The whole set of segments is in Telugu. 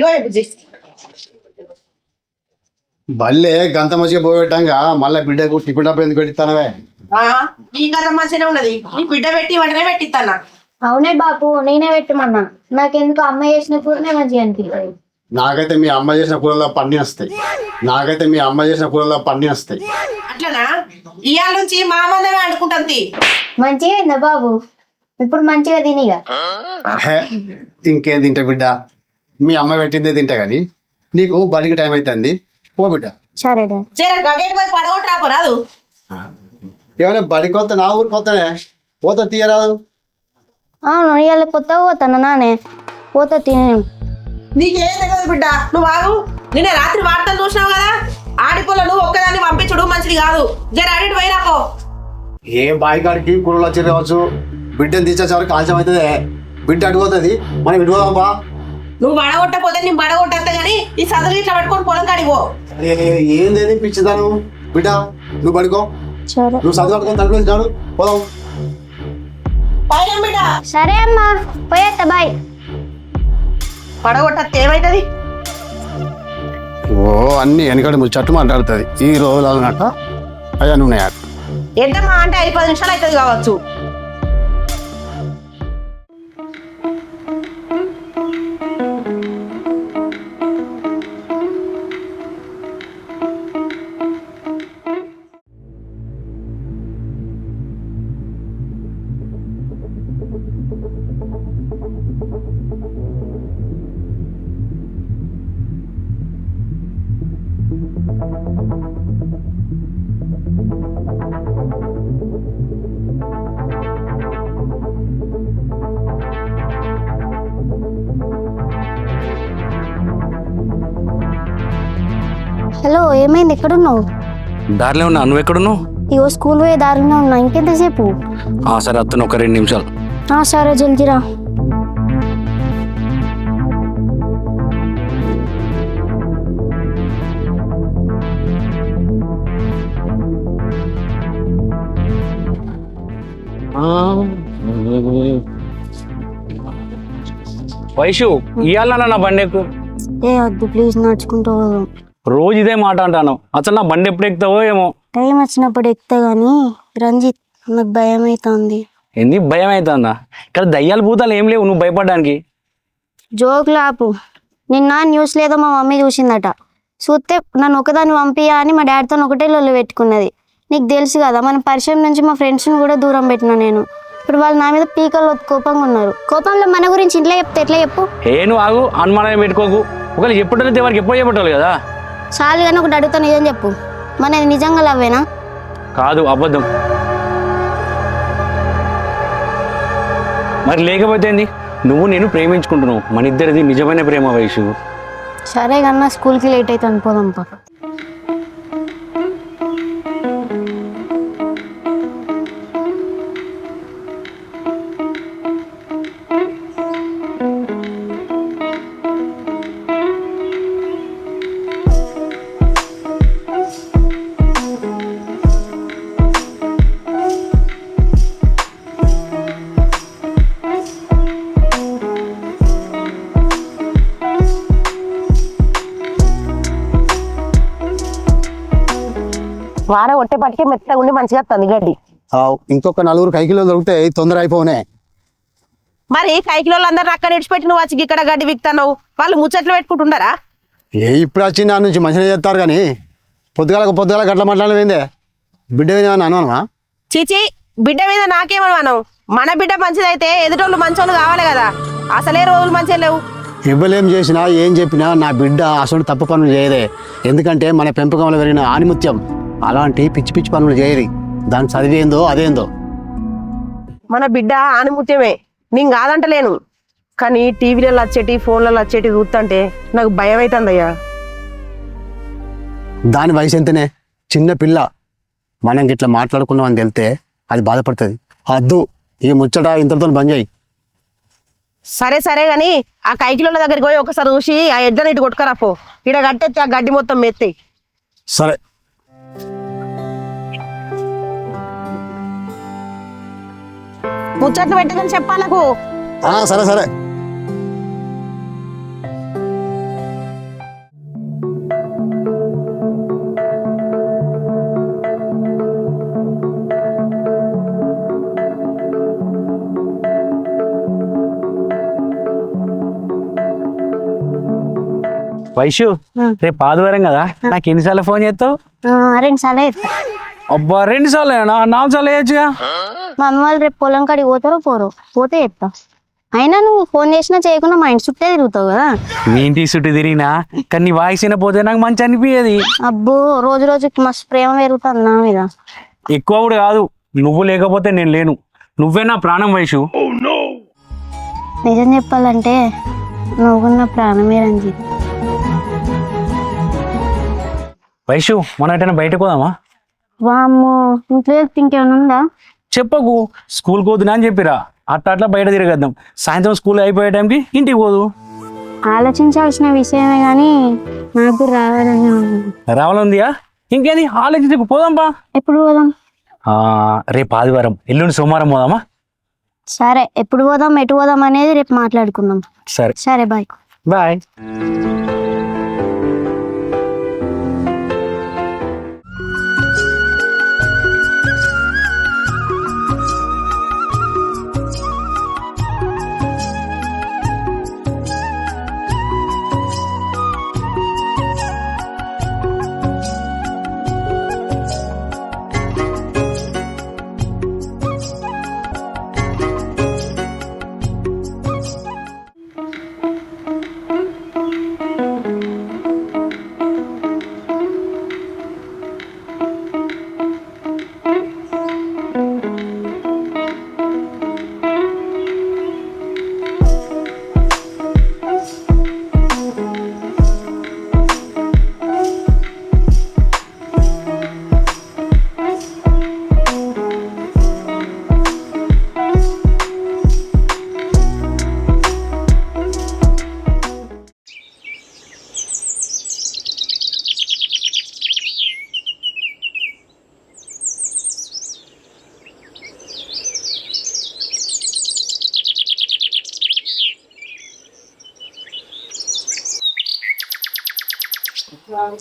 ఇగో బుజ్జి బల్లే గంత మంచిగా పోగొట్టాక మళ్ళీ బిడ్డకు టిఫిన్ డబ్బు ఎందుకు పెట్టిస్తానవే? ఈ కథ మంచిగానే ఉన్నది. నీ బిడ్డ పెట్టి వెంటనే పెట్టిస్తానా? అవునే బాపు, నేనే పెట్టమన్నా. నాకెందుకు అమ్మ చేసిన కూరనే మంచిగా అనిపిస్తుంది. నాకైతే మీ అమ్మ చేసిన కూరలో పన్నీ వస్తాయి. అట్లనా? ఇవాళ నుంచి మా మందమే అనుకుంటుంది. మంచిగా అయిందా బాబు? ఇప్పుడు మంచిగా తినిగా. ఇంకేం తింటా బిడ్డ, మీ అమ్మ పెట్టిందే తింటా కానీ నీకు బడికి టైం అవుతుంది, పో బిడ్డ. సరే గగేట్ పోయి పడగొట్టి రాపోరాదు. ఏమైనా బడికి వస్తా, నా ఊరికి వస్తానే పోతా తీయరాదు. అవును, ఇవాళ కొత్తగా పోతాను నానే, పోతా తిని. నీకేం తెలియదు బిడ్డ, నువ్వు ఆగు. నిన్న రాత్రి వార్తలు చూసినావు కదా, ఆడిపోలో నువ్వు ఒక్కదాన్ని పంపించడు మంచిది కాదు. జర అడిగి పోయిరాపో. ఏ బాయికాడికి కూరలు వచ్చి రావచ్చు, బిడ్డను తీసేసరికి ఆలస్యం అవుతుంది. బిడ్డ అడిగిపోతుంది, మనం ఇడిపోదాంపా. నువ్వు బడగొట్టపోతే నేను బడగొట్టేస్తా గానీ ఈ సదులు ఇట్లా పట్టుకొని పొలం కాడిపో. ఏంది పిచ్చిదాను బిడ్డ, నువ్వు పడుకో. నువ్వు చదువు పట్టుకొని తలుపు చాలు, పోదాం. బిడ్డ సరే అమ్మా, పోయేస్తా, బాయ్. పడగొట్టేస్తే ఏమైతుంది? ఓ అన్ని వెనకటి ముచ్చట్టు మాట్లాడుతుంది. ఈ రోజులు అన్నట్ట అయ్యా నువ్వు ఎంతమ్మా అంటే 5-10 నిమిషాలు అవుతుంది కావచ్చు. హలో, ఏమైంది? ఎక్కడున్నావు? దారిలో ఉన్నా, నువ్వు ఎక్కడున్నావు? ఇగో స్కూల్ పోయే దారిలో ఉన్నా. ఇంకెంతసేపు? సరే అత్తను, ఒక 2 నిమిషాలు. సరే, జల్దీరా. వైషు, ఇయ్యాల నా బండి ఎక్కు. వద్దు ప్లీజ్, నడుచుకుంటూ పోదాం. రోజు ఇదే మాట అంటాను. అసలు నా బండి ఎప్పుడు ఎక్కుతావో ఏమో. టైం వచ్చినప్పుడు ఎక్కుతా గానీ రంజిత్, నాకు భయం అవుతుంది. ఏంది భయం అవుతుందా? ఇక్కడ దయ్యాలు భూతాలు ఏం లేవు నువ్వు భయపడడానికి. జోకులు ఆపు. నిన్న న్యూస్ లేదో మా మమ్మీ చూసిందట. చూస్తే నన్ను ఒకదాన్ని పంపియా అని మా డాడీతో ఒకటే లొల్లు పెట్టుకున్నది. నీకు తెలుసు కదా, మన పరిచయం నుంచి మా ఫ్రెండ్స్ని కూడా దూరం పెట్టినా నేను. ఇప్పుడు వాళ్ళు నా మీద పీకల్లో కోపంగా ఉన్నారు. కోపంలో మన గురించి ఇంట్లో చెప్తే ఎట్లా చెప్పు? నువ్వు ఆగు, అనుమానం పెట్టుకోకు. ఒకవేళ చెప్పటం వారికి ఎప్పుడో చెప్పటాలి కదా. చాలు కానీ ఒకటి అడుగుతా, నిజం చెప్పు, మనది నిజంగా లవ్వేనా? కాదు, అబద్ధం. మరి లేకపోతే ఏంది? నువ్వు నేను ప్రేమించుకుంటున్నావు, మన ఇద్దరిది నిజమైన ప్రేమ వైషు. సరే కన్నా, స్కూల్కి లేట్ అయితే అనుకోదాం పాప. వాన కొట్టేపటికే మెత్తగా ఉండి మంచిగా వస్తుంది గడ్డి. ఇంకొక 4 కైకిలో దొరికితే తొందర అయిపోనే. మరి కైకిలోళ్ళు అందరు అక్కడ విడిచిపెట్టి నువ్వు వచ్చి ఇక్కడ గడ్డి విక్తావు. వాళ్ళు ముచ్చట్లు పెట్టుకుంటుండారా? ఇప్పుడు వచ్చి నా నుంచి మంచిగా చేస్తారు కానీ పొద్దుగాల గట్ల మాట్లాడలేదే. బిడ్డ మీద అనుమానమా? చీచి, బిడ్డ మీద నాకేమనుమానం? మన బిడ్డ మంచిదైతే ఎదుటోళ్ళు మంచోళ్ళు కావాలి కదా. అసలే రోజులు మంచిగా లేవు. ఇవ్వలేం చేసినా ఏం చెప్పినా నా బిడ్డ అసలు తప్పు పనులు చేయదే. ఎందుకంటే మన పెంపకంలో పెరిగిన ఆనిముత్యం. అలాంటి పిచ్చి పిచ్చి పనులు చేయరు. దాని చదివేందో అదేందో. మన బిడ్డ ఆనిముత్యమే, నేను కాదంటలేను. కానీ టీవీలలో వచ్చేటి, ఫోన్లలో వచ్చేటి చూస్తుంటే నాకు భయం అవుతుందయ్యా. దాని వయసు ఎంతనే, చిన్న పిల్ల. మనం ఇట్లా మాట్లాడుకున్నామని తెలితే అది బాధపడుతుంది. అద్దు, ఈ ముచ్చట ఇంతటితో బంద్ చేయి. సరే కానీ ఆ కైకిలోళ్ళ దగ్గరికి పోయి ఒకసారి చూసి ఆ ఎడ్లని ఇటు కొట్టుకరా పో. ఇక్కడ కట్టెత్తి ఆ గడ్డి మొత్తం మెత్తాయి. సరే. ముచ్చట్లు పెట్టదని చెప్పాలకు. సరే. వైషు రేపు ఆదివారం కదా నాకు ఎన్నిసార్లు ఫోన్ చేస్తావు? 2 సార్లు చేస్తా. అబ్బా 2 సార్లు 4 సార్లు వేయచ్చుగా. మా అమ్మ వాళ్ళు రేపు పొలం కాడికి పోతారో పోరు, పోతే చెప్తా. అయినా నువ్వు ఫోన్ చేసినా చేయకుండా మా ఇంటి చుట్టే తిరుగుతావు కదా. మీ ఇంటి చుట్టూ తిరిగినా కానీ నీ వాయిస్ పోతే నాకు మంచి అనిపించేది. అబ్బో రోజు రోజుకి మస్తు ప్రేమ పెరుగుతుంది నా మీద. ఎక్కువ కూడా కాదు, నువ్వు లేకపోతే నేను లేను. నువ్వే నా ప్రాణం వైషు. నిజం చెప్పాలంటే నువ్వు నా ప్రాణమే రంజిత్. వైషు మనం ఎటైనా బయటకు పోదామా? వామ్మో, ఇంట్లో ఇంకేమైనా ఉందా? చెప్పకు, స్కూల్కి పోతున్నా అని చెప్పిరా. అట్లా బయట తిరగద్దాం. సాయంత్రం స్కూల్ అయిపోయే టైంకి ఇంటికి పోదు. ఆలోచించాల్సిన విషయమే కానీ నాకు రావాలని ఉంది. రావాలందియా? ఇంకేంది ఆలోచించకు, పోదాంపా. ఎప్పుడు పోదాం? రేపు ఆదివారం, ఎల్లుండి సోమవారం పోదామా? సరే, ఎప్పుడు పోదాం ఎటు పోదాం అనేది రేపు మాట్లాడుకుందాం. సరే సరే, బాయ్ బాయ్.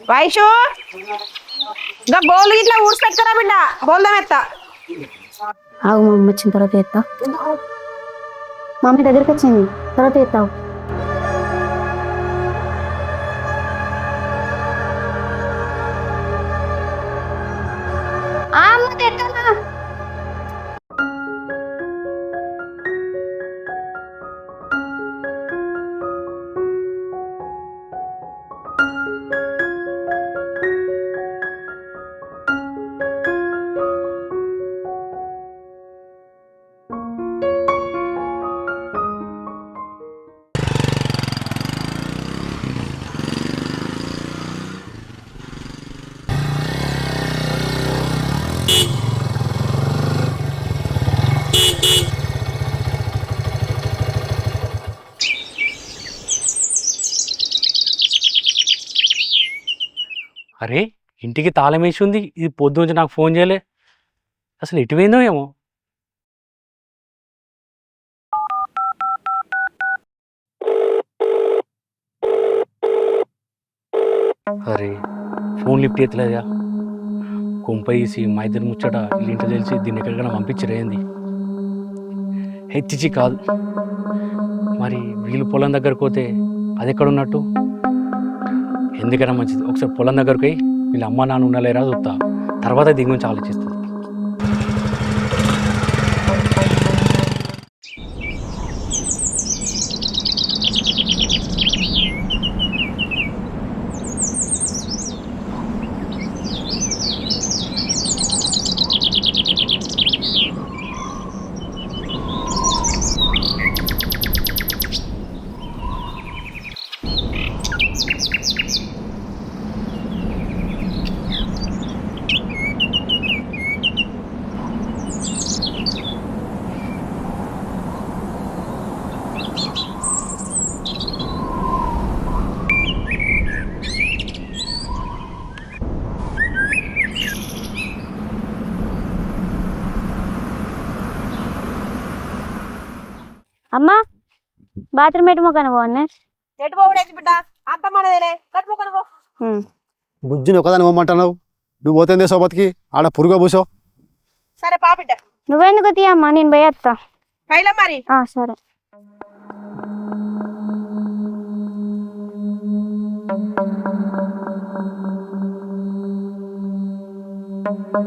వైషు ఇంకా బోల్ ఇట్లా ఊడ్చి పెట్టుకురా బిడ్డ, బోల్దాం ఎత్తా. ఆగు, మా అమ్మ వచ్చిన తర్వాత ఎత్తా. మమ్మీ దగ్గరికి వచ్చింది, తర్వాత ఎత్తావు. అరే ఇంటికి తాళం వేసి ఉంది, ఇది పొద్దు నుంచి నాకు ఫోన్ చేయలే. అసలు ఎటు పోయిందో ఏమో. అరే ఫోన్ లిఫ్ట్ ఎత్తలేదా? కొంప తీసి మా ఇద్దరు ముచ్చట వీళ్ళింట్లో తెలిసి దీన్ని ఎక్కడికైనా పంపించరేంది? హెచ్చిచి కాదు. మరి వీళ్ళు పొలం దగ్గరకు పోతే అది ఎక్కడ ఉన్నట్టు? ఎందుకైనా మంచిది ఒకసారి పొలం దగ్గరకు పోయి వీళ్ళ అమ్మ నాన్న ఉండలేరా చూస్తా, తర్వాత దీని గురించి ఆలోచిస్తుంది. అమ్మా, బాత్రూమ్ ఎటు మొక్కన పోవన్నా? ఎటు పోవడేది బిడ్డ, అంత మనదేనే, కట్టుకోకను పో. బుజ్జిని ఒకదాని పోమంటున్నావు, నువ్వు పోతే సోబత్కి ఆడ పురుగు పూసో. సరే పా బిడ్డ. నువ్వెందుకు తీయమ్మా, నేను పోయేస్తా. పైలా మరి. సరే. హలో.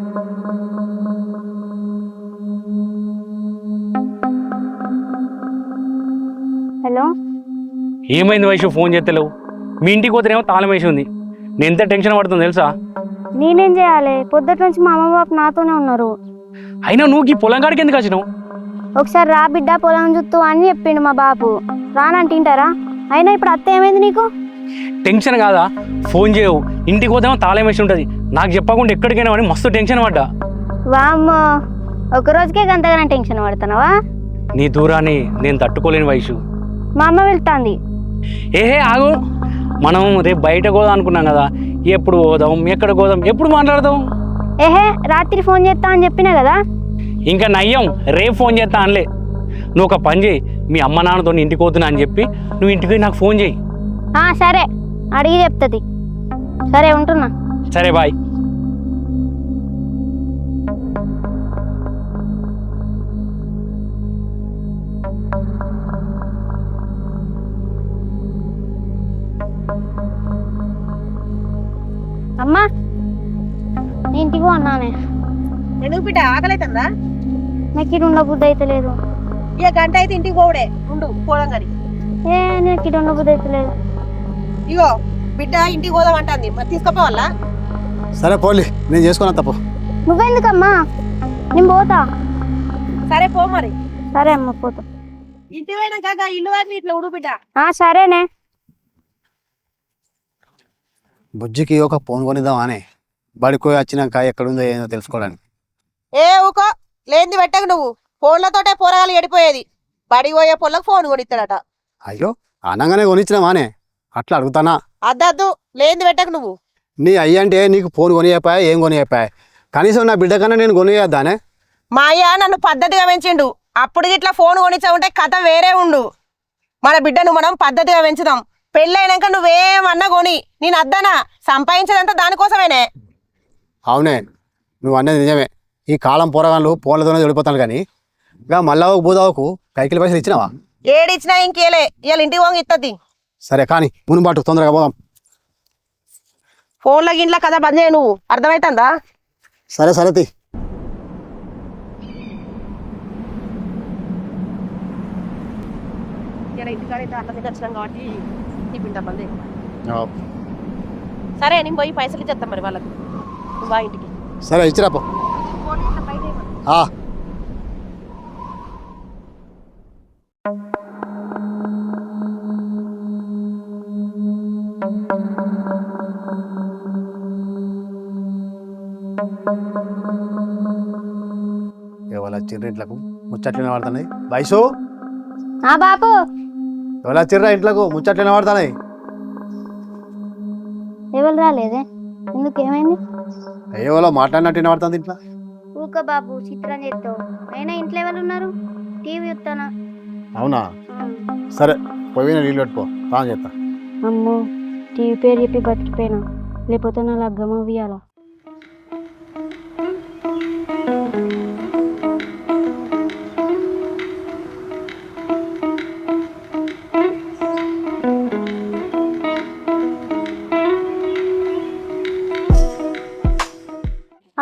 ఏమైంది వైషు ఫోన్ చేస్తలేవు? మీ ఇంటికి పోతేనేమో తాళం వేసి ఉంది. నేను ఎంత టెన్షన్ పడుతుంది తెలుసా? నేనేం చేయాలి? పొద్దుట నుంచి మా అమ్మ బాబు నాతోనే ఉన్నారు. అయినా నువ్వు ఈ పొలం కాడికి ఎందుకు వచ్చినావు? ఒకసారి రా బిడ్డ పొలం చుట్టూ అని చెప్పిండు మా బాపు. రానంటే వింటారా? అయినా ఇప్పుడు అత్త ఏమైంది నీకు? టెన్షన్ కాదా? ఫోన్ చేయవు, ఇంటికి పోతేమో తాళం వేసి ఉంటుంది. నాకు చెప్పకుండా ఎక్కడికైనా అని మస్తు టెన్షన్ పడ్డా. వామ్మో, ఒక రోజుకే గంతగానే టెన్షన్ పడుతున్నావా? నీ దూరాన్ని నేను తట్టుకోలేని వైషు. మా అమ్మ వెళ్తాంది. ఏహే ఆగు, మనం రేపు బయట పోదాం అనుకున్నాం కదా. ఎప్పుడు పోదాం, ఎక్కడ పోదాం, ఎప్పుడు మాట్లాడదాం? ఏహే, రాత్రి ఫోన్ చేస్తా అని చెప్పినా కదా. ఇంకా నయ్యం, రేపు ఫోన్ చేస్తా అనలే. నువ్వు ఒక పని చేయి, మీ అమ్మ నాన్నతో ఇంటికి పోతున్నా అని చెప్పి నువ్వు ఇంటికి నాకు ఫోన్ చేయి. సరే, అడిగి చెప్తుంది. సరే, ఉంటున్నా. సరే బాయ్. అమ్మా, నేను ఇంటికి అన్నానే. ఎందుకు బిడ్డ ఆకలైతుందా? నాకు ఇది ఉండబుద్ధి అయితే లేదు. ఇక గంట అయితే ఇంటికి పోవుడే, ఉండు పోదాం కానీ. నాకు ఇది ఉండబుద్ధి అయితే లేదు. ఇగో బిడ్డ ఇంటికి పోదాం అంటుంది, మరి తీసుకుపోవాలా? సరే పోలీ, నేను చేసుకున్నా తప్పు. నువ్వెందుకమ్మా? నేను పోతా. సరే పో మరి. సరే అమ్మ, పోతా. ఇంటి పోయినాక ఇల్లు వారిని ఇట్లా ఉడు బిడ్డ. సరేనే. బుజ్జికి ఒక ఫోన్ కొనిద్దాం అని బడికి వచ్చినాక ఎక్కడుందో ఏదో తెలుసుకోవడానికి. ఏ ఊకో, లేనిది పెట్టకు నువ్వు. ఫోన్లతోటే పోరగాలు ఎడిపోయేది. బడికి పోయే పొలకు ఫోన్ కొనిస్తాడట. అయ్యో, అనగానే కొనిచ్చినామానే, అట్లా అడుగుతానా? అద్దద్దు, లేనిది పెట్టకు నువ్వు. నీ అయ్య అంటే నీకు ఫోన్ కొనియపాయా, ఏం కొనియపాయా? కనీసం నా బిడ్డ కన్నా నేను కొనియద్దానే? మా అయ్య నన్ను పద్ధతిగా పెంచిండు. అప్పుడు ఇట్లా ఫోన్ కొనిచ్చా ఉంటే కథ వేరే ఉండు. మన బిడ్డను మనం పద్ధతిగా పెంచుదాం. పెళ్ళైనాక నువ్వేమన్నా కొని నేను అద్దనా? సంపాదించేదంతా దానికోసమేనే. అవునే, నువ్వు అన్నది నిజమే. ఈ కాలం పోరగాళ్ళు ఫోన్లతోనే వెళ్ళిపోతాను కానీ ఇంకా మళ్ళావకు బూదావకు కైకిలి పైసలు ఇచ్చినావా? ఏడిచ్చినా ఇంకేలే, ఇవాళ ఇంటికి పోంగి ఇత్తది. సరే కానీ మునుబాటు తొందరగా పోదాం. ఫోన్లో గింట్లో కథ బంద్ చేయ నువ్వు, అర్థమవుతుందా? సరే సరే తీ. ఇంటికాడైతే అట్లా దగ్గర వచ్చినాం కాబట్టి టిఫిన్ బంద్ చేయ. సరే, నేను పోయి పైసలు ఇచ్చేస్తాం మరి వాళ్ళకి. నువ్వు బా ఇంటికి. సరే ఇచ్చిరాపో. ఎవరు వచ్చిర్రు ఇంట్లకు? ముచ్చట్లు వాడుతున్నాయి. వయసు బాపు, ఎవరు వచ్చిర్రా ఇంట్లకు? ముచ్చట్లు వాడుతున్నాయి. ఎవరు రాలేదే? ఎందుకు, ఏమైంది? ఎవరో మాట్లాడినట్టు వాడుతుంది ఇంట్లో. ఊక బాబు, చిత్రం చేస్తావు. అయినా ఇంట్లో ఎవరు ఉన్నారు? టీవీ చూస్తానా. అవునా? సరే, పోయిన నీళ్ళు పెట్టుకో, తాను చేస్తా. అమ్మో, టీవీ పేరు చెప్పి బతికిపోయినా, లేకపోతే నా లగ్గమ ఇయ్యాల.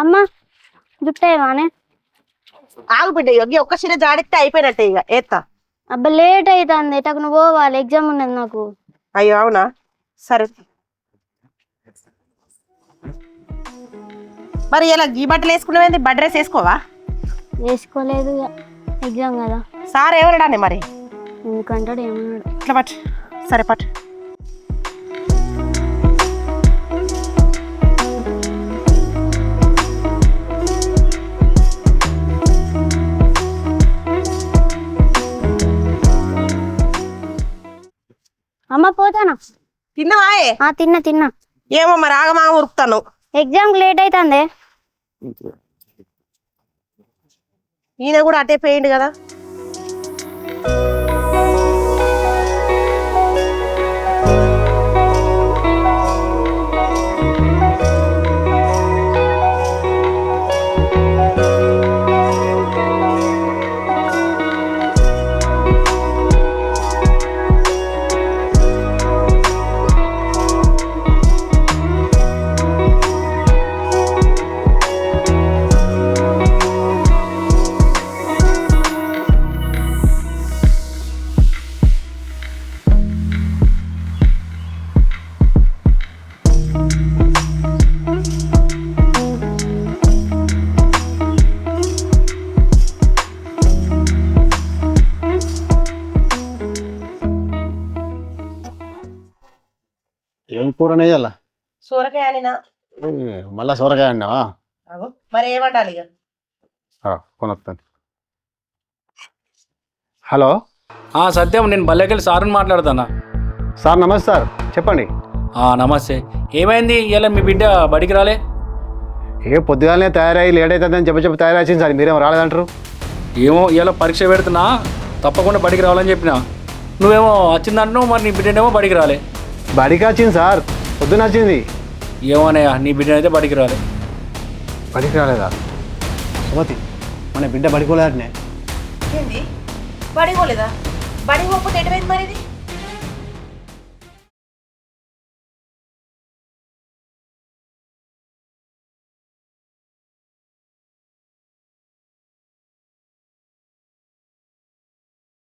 అమ్మా, జుట్టేవానే? ఆగు బిడ్డ, యోగి ఒక్క చిన్న జాడిస్తే అయిపోయినట్టే. ఇక ఏత్తా. అబ్బా, లేట్ అవుతుంది. ఎటకు నువ్వు పోవాలి, ఎగ్జామ్ ఉన్నది నాకు. అయ్యో అవునా? సరే మరి ఇలా ఈ బట్టలు వేసుకునేది, బడ్ డ్రెస్ వేసుకోవా? వేసుకోలేదు, ఎగ్జామ్ కదా. సార్ ఎవరడానే మరి? ఎందుకంటాడు, ఏమన్నాడు? ఇట్లా పట్టు. సరే పట్టు. అమ్మ, పోతానా? తిన్నవాయే? తిన్నా. ఏమో మరి, ఆగమాగ ఉరుకుతాను. ఎగ్జామ్ లేట్ అవుతుంది. ఈయన కూడా అటే పోయిండు కదా. ఏం కూరనే ఇయ్యాల సూరకాయ అనినా మళ్ళా సొరకాయ అన్నావా మరి ఏమంటారు ఇక కొనొస్తాను. హలో సత్యం, నేను బల్లెకెళ్ళి సార్ని మాట్లాడుతానా. సార్ నమస్తే సార్, చెప్పండి. నమస్తే. ఏమైంది ఇలా మీ బిడ్డ బడికి రాలే? పొద్దుగానే తయారయ్యి లేట్ అవుతుందని చెప్పి తయారైంది సార్, మీరేమో రాలేదంటారు. ఏమో ఇలా పరీక్ష పెడుతున్నా, తప్పకుండా బడికి రావాలని చెప్పినా. నువ్వేమో వచ్చిందంటున్నావు, మరి నీ బిడ్డనేమో బడికి రాలే. బడికి వచ్చింది సార్, పొద్దున వచ్చింది. ఏమోనయ్యా, నీ బిడ్డనైతే బడికి రాలే. బడికి రాలేదా? సుమతి, మన బిడ్డ బడికోలేదనే. ఏంది బడిగోలేదా? బడిగోకపోతే ఎటువైంది మరి ఇది?